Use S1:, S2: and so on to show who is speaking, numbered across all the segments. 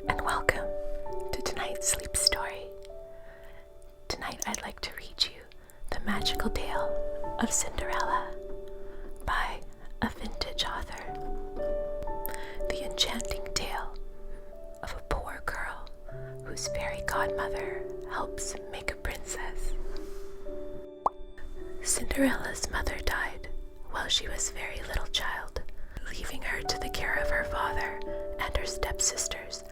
S1: and welcome to tonight's sleep story. Tonight I'd like to read you The Magical Tale of Cinderella by a vintage author. The enchanting tale of a poor girl whose fairy godmother helps make a princess. Cinderella's mother died while she was a very little child, leaving her to the care of her father and her stepsisters,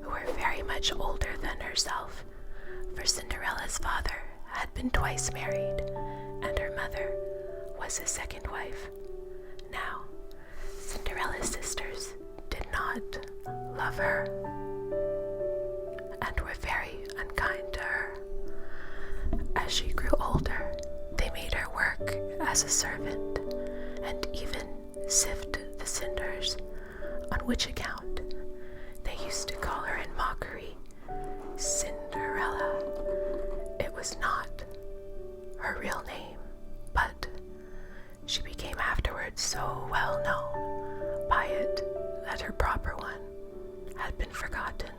S1: who were very much older than herself, for Cinderella's father had been twice married, and her mother was his second wife. Now, Cinderella's sisters did not love her and were very unkind to her. As she grew older, they made her work as a servant and even sift the cinders, on which account they used to call her in mockery Cinderella. It was not her real name, but she became afterwards so well known by it that her proper one had been forgotten.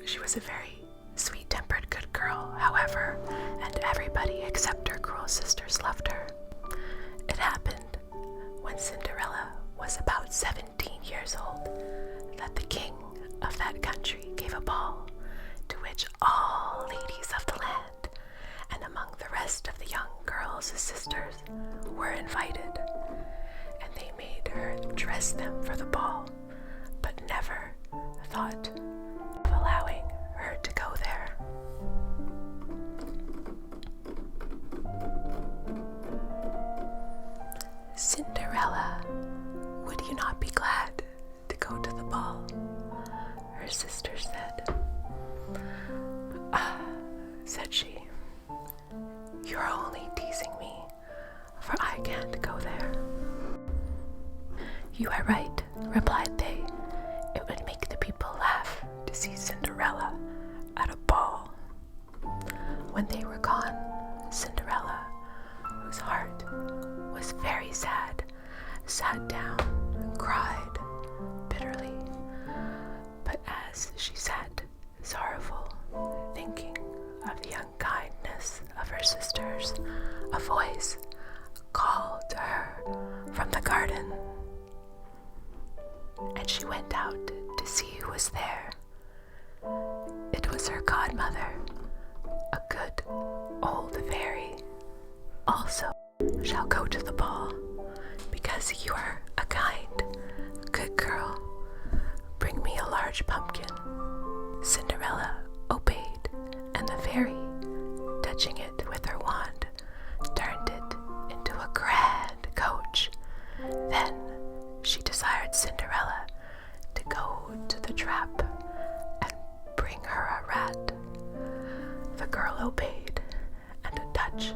S1: She was a very sweet-tempered good girl, however, and everybody except her cruel sisters loved her. It happened when Cinderella was about 17 years old that the king of that country gave a ball to which all ladies of the land, and among the rest of the young girls' sisters, were invited, and they made her dress them for the ball, but never thought of allowing her to go there. Cinderella, would you not be glad to go to the ball? Her sister said. Ah, said she, you're only teasing me, for I can't go there. You are right, replied they. It would make the people laugh to see Cinderella at a ball. When they were gone, Cinderella, whose heart was very sad, sat down and cried bitterly. But as she sat sorrowful, thinking of the unkindness of her sisters, a voice called to her from the garden, and she went out to see who was there. It was her godmother, a good old fairy. Also shall go to the ball, because you are a kind, good girl. Bring me a large pumpkin. Cinderella obeyed, and the fairy, touching it with her wand, turned it into a grand coach. Then she desired Cinderella to go to the trap and bring her a rat. The girl obeyed, and a touch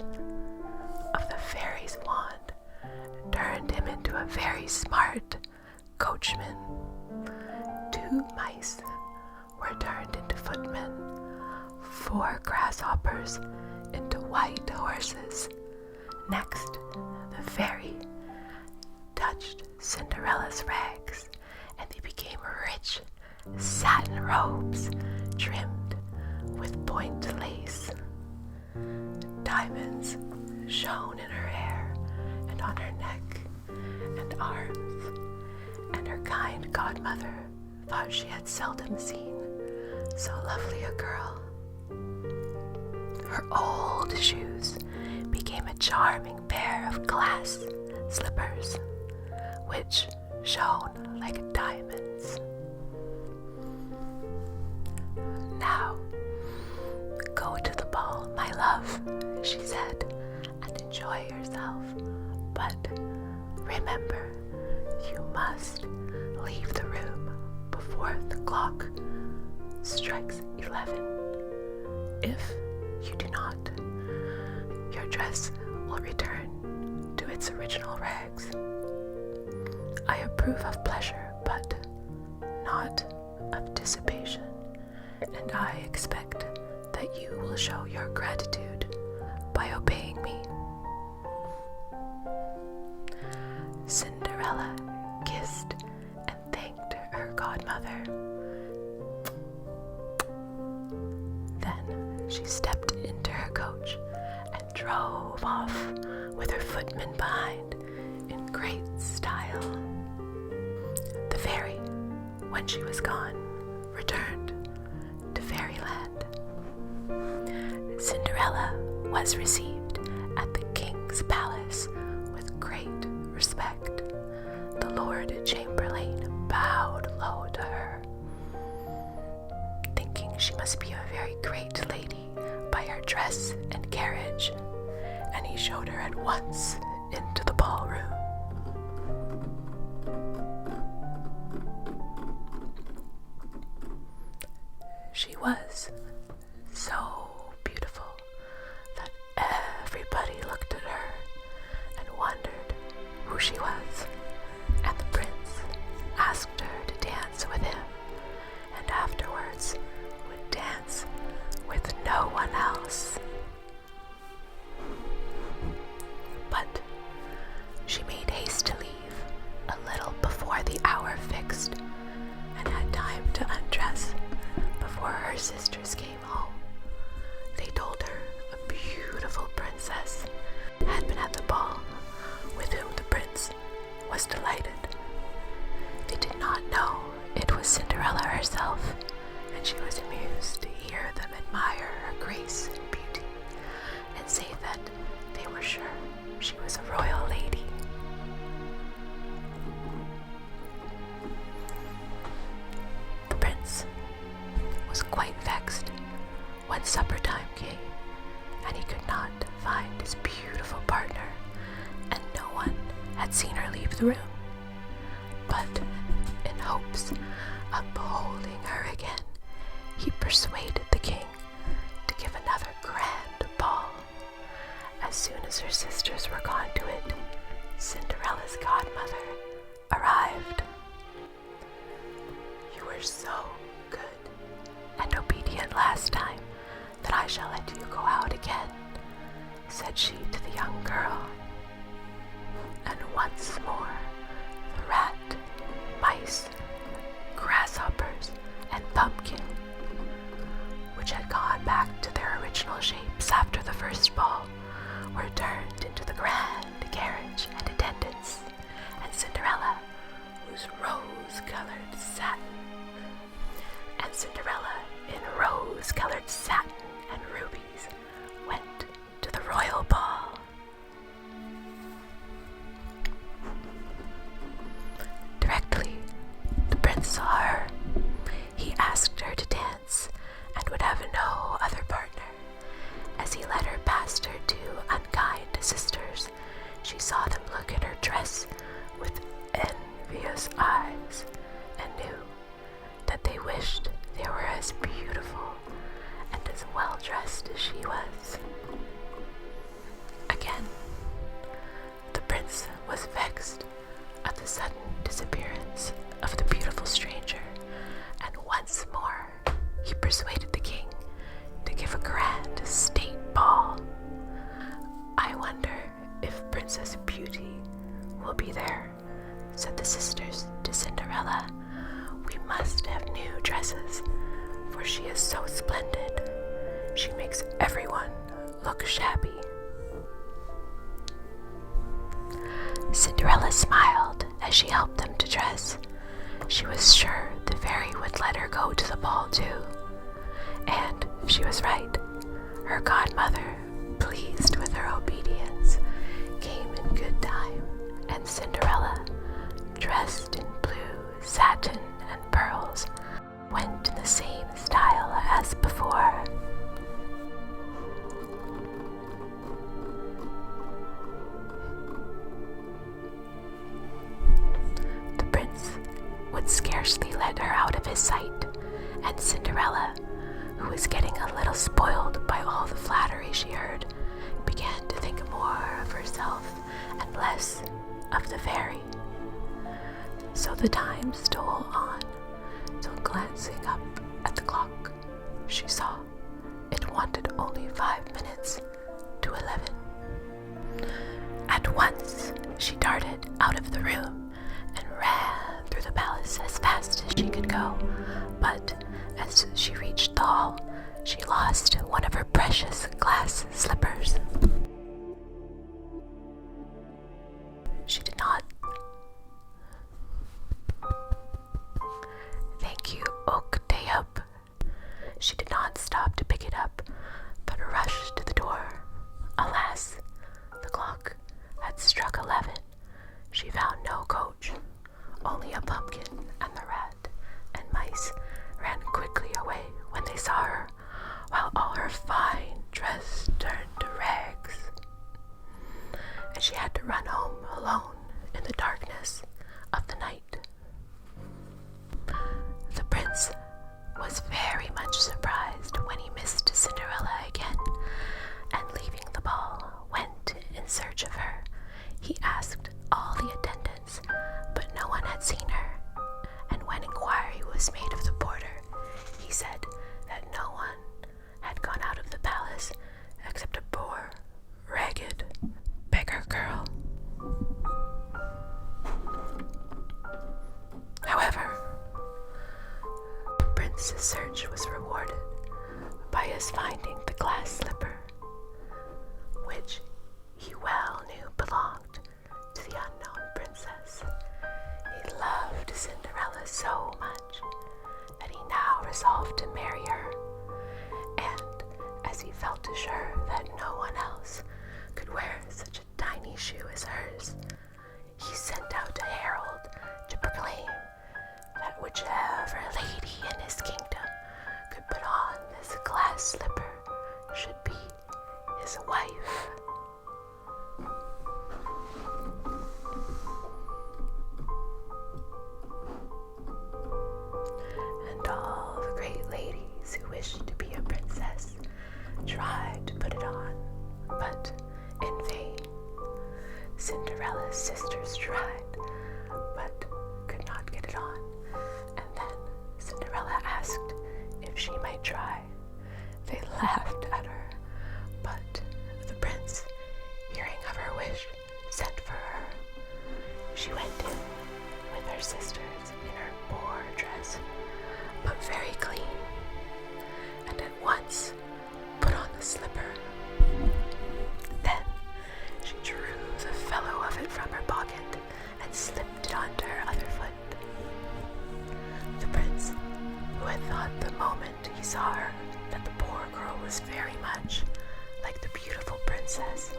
S1: of the fairy's wand turned him into a very smart coachman. 2 mice were turned into footmen, 4 grasshoppers into white horses. Next, the fairy touched Cinderella's rags, and they became rich satin robes trimmed with point lace. Diamonds shone in her hair and on her neck and arms, and her kind godmother thought she had seldom seen so lovely a girl. Her old shoes became a charming pair of glass slippers, which shone like diamonds. Now, go to the ball, my love, she said, and enjoy yourself. But remember, you must leave the room before the clock strikes 11. If you do not, your dress will return to its original rags. I approve of pleasure, but not of dissipation, and I expect that you will show your gratitude by obeying me. Cinderella kissed and thanked her godmother. she stepped into her coach and drove off with her footman behind in great style. The fairy, when she was gone, returned to fairyland. Cinderella was received at the king's palace with great respect. The Lord Chamberlain bowed low to her, thinking she must be a very great lady by her dress and carriage, and he showed her at once into the ballroom. She was so beautiful that everybody looked at her and wondered who she was, and the prince asked her to dance with him, and afterwards would dance with no one else. But she made haste to leave a little before the hour fixed, and had time to undress before her sisters came home. They told her a beautiful princess had been at the ball, with whom the prince was delighted. They did not know it was Cinderella herself, and she was amused to hear them admire her grace and beauty, and say that they were sure she was a royal lady. The prince was quite vexed when supper time came, and he could not find his beautiful partner, and no one had seen her leave the room. But in hopes of beholding her again, he persuaded the king to give another grand ball. As soon as her sisters were gone to it, Cinderella's godmother arrived. "You were so good and obedient last time that I shall let you go out again," said she to the young girl. And once more the rat, mice, grasshoppers, and pumpkin, which had gone back to their original shapes after the first ball, were turned into the grand carriage and attendants, and Cinderella, whose rose-colored satin and rubies, went to the royal ball. Directly the prince saw her, he asked her to dance, and would have no other partner. As he led her past her two unkind sisters, she saw them look at her dress with envious eyes, and knew that they wished they were as beautiful and as well dressed as she was. Again, the prince was vexed at the sudden disappearance of the beautiful stranger, and once more he persuaded the king to give a grand state ball. "I wonder if Princess Beauty will be there," said the sisters to Cinderella. "We must have new dresses, for she is so splendid. She makes everyone look shabby." Cinderella smiled as she helped them to dress. She was sure the fairy would let her go to the ball too. And she was right. Her godmother, pleased with her obedience, came in good time, and Cinderella, dressed in blue satin and pearls, went in the same style as before. The prince would scarcely let her out of his sight, and Cinderella, who was getting a little spoiled by all the flattery she heard, began to think more of herself and less of the fairy. So the time stole on, till glancing up at the clock, she saw it wanted only 5 minutes to 11. At once she darted out of the room and ran through the palace as fast as she could go, but as as she reached the hall, she lost one of her precious glass slippers. She did not. Thank you, Oak Day Up. She did not stop to pick it up, but rushed to the door. Alas, the clock had struck 11. She found no coach, only a pumpkin, and the rat and mice ran quickly away when they saw her, while all her fine dress turned to rags. And she had to run home alone in the darkness of the night. The prince was very much surprised when he missed Cinderella again, and leaving the ball, went in search of her. He asked all the attendants, but no one had seen her, and when inquiry was made of the porter, he said that no one had gone out of the palace except a poor, ragged beggar girl. However, the prince's search was rewarded by his finding the glass slipper, which he well knew belonged to the unknown princess. He loved Cinderella so much that he now resolved to marry her, and as he felt assured that no one else could wear such a tiny shoe as hers, he sent out a herald to proclaim that whichever lady in his kingdom could put on this glass slipper should be his wife. And all the great ladies who wished to be a princess tried to put it on, but in vain. Cinderella's sisters tried, but could not get it on, and then Cinderella asked if she might try. They laughed at her, but the prince, hearing of her wish, sent for her. She went in with her sisters in her poor dress, but very clean, and at once put on the slipper. Then she drew the fellow of it from her pocket and slipped it onto her other foot. The prince, who had thought the moment he saw her that the poor girl was very much like the beautiful princess,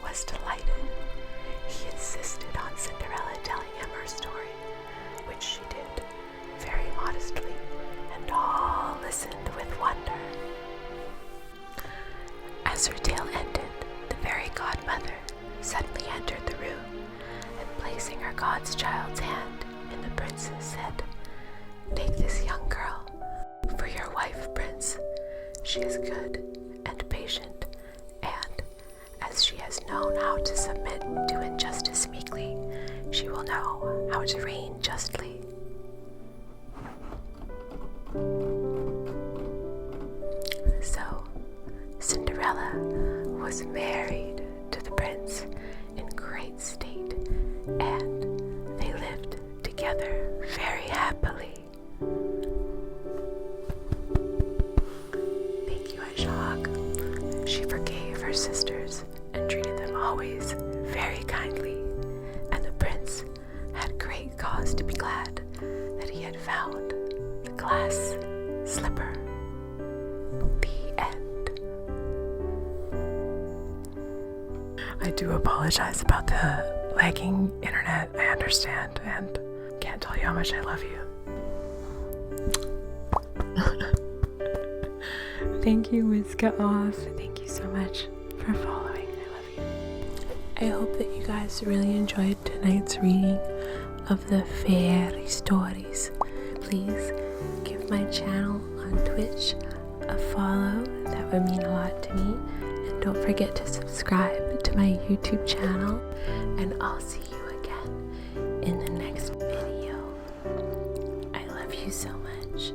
S1: was delighted. He insisted on Cinderella telling him her story, which she did very modestly, and all listened with wonder. As her tale ended, the fairy godmother suddenly entered the room, and placing her godchild's hand in the prince's, said, "Take this young girl for your wife, Prince. She is good and patient, and as she has known how to submit to injustice meekly, she will know how to reign justly." So Cinderella was married to the prince in great state, and they lived together very happily. Thank you, Ajag. She forgave her sisters and treated them always very kindly, and the prince had great cause to be glad that he had found the glass slipper. The end. I do apologize about the lagging internet. I understand, and can't tell you how much I love you. Thank you, Whiska Off. Thank you so much for following. I love you. I hope that you guys really enjoyed tonight's reading of the fairy stories. Please give my channel on Twitch a follow. That would mean a lot to me. And don't forget to subscribe to my YouTube channel. And I'll see you again in the next video. I love you so much.